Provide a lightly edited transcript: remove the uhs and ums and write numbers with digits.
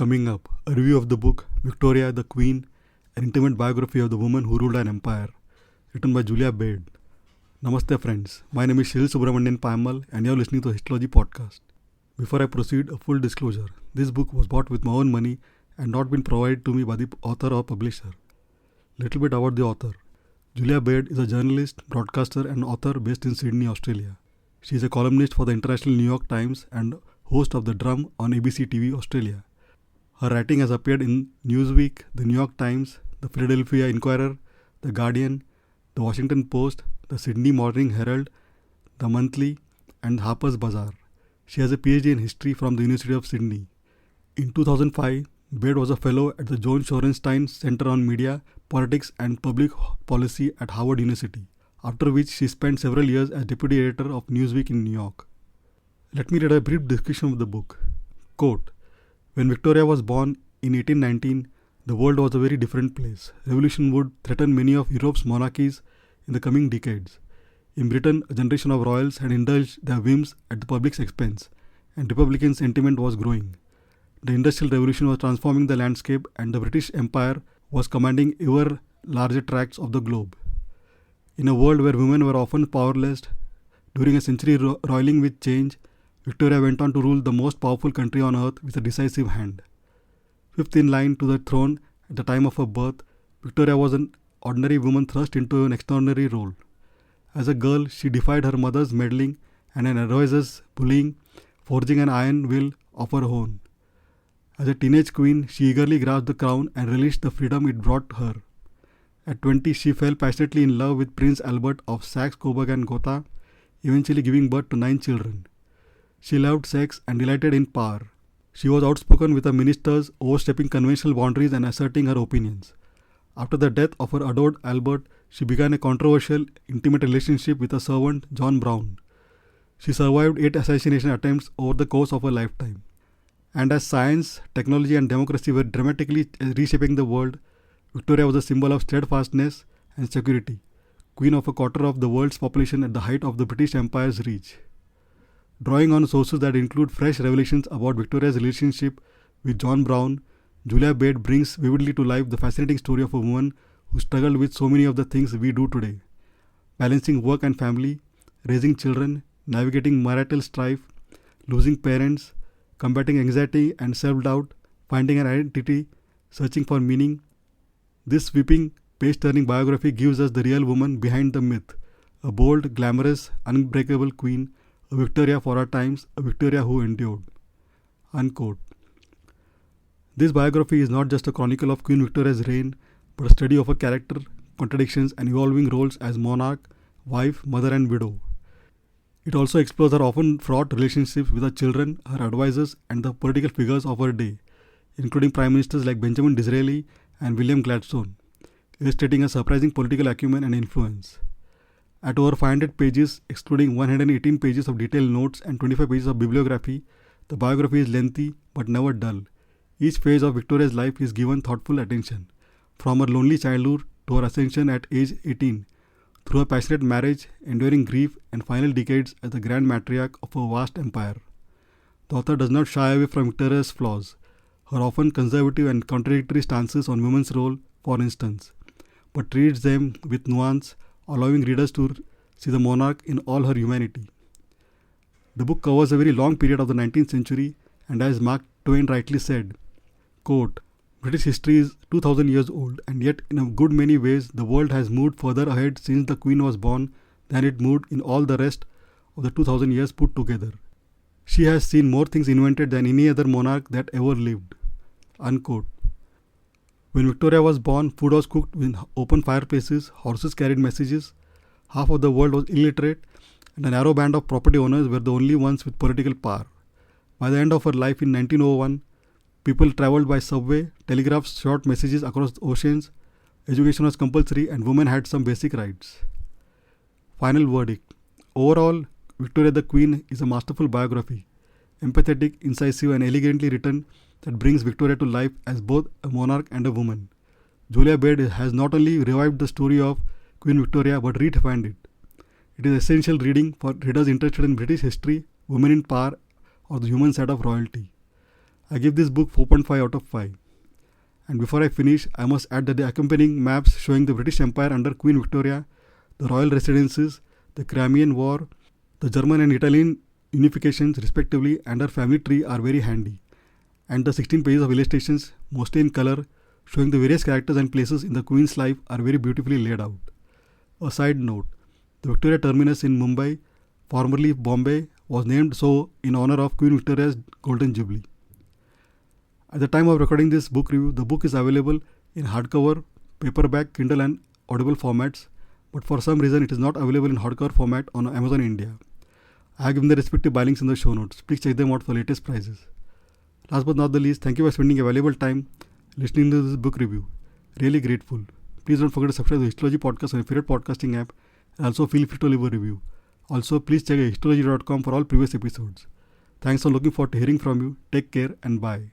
Coming up, a review of the book Victoria the Queen, an intimate biography of the woman who ruled an empire, written by Julia Baird. Namaste friends, my name is Shil Subramanian Paimal and you are listening to the Histology podcast. Before I proceed, a full disclosure. This book was bought with my own money and not been provided to me by the author or publisher. Little bit about the author. Julia Baird is a journalist, broadcaster and author based in Sydney, Australia. She is a columnist for the International New York Times and host of The Drum on ABC TV Australia. Her writing has appeared in Newsweek, The New York Times, The Philadelphia Inquirer, The Guardian, The Washington Post, The Sydney Morning Herald, The Monthly, and Harper's Bazaar. She has a PhD in history from the University of Sydney. In 2005, Baird was a fellow at the Joan Shorenstein Center on Media, Politics and Public Policy at Harvard University, after which she spent several years as deputy editor of Newsweek in New York. Let me read a brief description of the book. Quote, "When Victoria was born in 1819, the world was a very different place. Revolution would threaten many of Europe's monarchies in the coming decades. In Britain, a generation of royals had indulged their whims at the public's expense, and Republican sentiment was growing. The Industrial Revolution was transforming the landscape, and the British Empire was commanding ever larger tracts of the globe. In a world where women were often powerless, during a century roiling with change, Victoria went on to rule the most powerful country on earth with a decisive hand. Fifth in line to the throne at the time of her birth, Victoria was an ordinary woman thrust into an extraordinary role. As a girl, she defied her mother's meddling and an advisor's bullying, forging an iron will of her own. As a teenage queen, she eagerly grasped the crown and relished the freedom it brought her. At 20, she fell passionately in love with Prince Albert of Saxe-Coburg and Gotha, eventually giving birth to 9 children. She loved sex and delighted in power. She was outspoken with her ministers, overstepping conventional boundaries and asserting her opinions. After the death of her adored Albert, she began a controversial, intimate relationship with her servant, John Brown. She survived 8 assassination attempts over the course of her lifetime. And as science, technology and democracy were dramatically reshaping the world, Victoria was a symbol of steadfastness and security, queen of a quarter of the world's population at the height of the British Empire's reach. Drawing on sources that include fresh revelations about Victoria's relationship with John Brown, Julia Baird brings vividly to life the fascinating story of a woman who struggled with so many of the things we do today. Balancing work and family, raising children, navigating marital strife, losing parents, combating anxiety and self-doubt, finding an identity, searching for meaning. This sweeping, page-turning biography gives us the real woman behind the myth, a bold, glamorous, unbreakable queen, a Victoria for our times, a Victoria who endured." Unquote. This biography is not just a chronicle of Queen Victoria's reign, but a study of her character, contradictions and evolving roles as monarch, wife, mother and widow. It also explores her often fraught relationships with her children, her advisors and the political figures of her day, including prime ministers like Benjamin Disraeli and William Gladstone, illustrating a surprising political acumen and influence. At over 500 pages, excluding 118 pages of detailed notes and 25 pages of bibliography, the biography is lengthy but never dull. Each phase of Victoria's life is given thoughtful attention, from her lonely childhood to her ascension at age 18, through her passionate marriage, enduring grief, and final decades as the grand matriarch of a vast empire. The author does not shy away from Victoria's flaws, her often conservative and contradictory stances on women's role, for instance, but treats them with nuance, allowing readers to see the monarch in all her humanity. The book covers a very long period of the 19th century, and as Mark Twain rightly said, quote, "British history is 2000 years old, and yet in a good many ways the world has moved further ahead since the Queen was born than it moved in all the rest of the 2000 years put together. She has seen more things invented than any other monarch that ever lived." Unquote. When Victoria was born, food was cooked in open fireplaces, horses carried messages, half of the world was illiterate, and a narrow band of property owners were the only ones with political power. By the end of her life in 1901, people travelled by subway, telegraphs short messages across oceans, education was compulsory, and women had some basic rights. Final verdict. Overall, Victoria the Queen is a masterful biography, empathetic, incisive, and elegantly written, that brings Victoria to life as both a monarch and a woman. Julia Baird has not only revived the story of Queen Victoria but redefined it. It is essential reading for readers interested in British history, women in power, or the human side of royalty. I give this book 4.5 out of 5. And before I finish, I must add that the accompanying maps showing the British Empire under Queen Victoria, the royal residences, the Crimean War, the German and Italian unifications respectively, and her family tree are very handy. And the 16 pages of illustrations, mostly in color, showing the various characters and places in the Queen's life are very beautifully laid out. A side note, the Victoria Terminus in Mumbai, formerly Bombay, was named so in honor of Queen Victoria's Golden Jubilee. At the time of recording this book review, the book is available in hardcover, paperback, Kindle and Audible formats, but for some reason it is not available in hardcover format on Amazon India. I have given the respective buy links in the show notes. Please check them out for latest prices. Last but not the least, thank you for spending a valuable time listening to this book review. Really grateful. Please don't forget to subscribe to the Histology podcast on your favorite podcasting app, and also feel free to leave a review. Also, please check histology.com for all previous episodes. Thanks for looking forward to hearing from you. Take care and bye.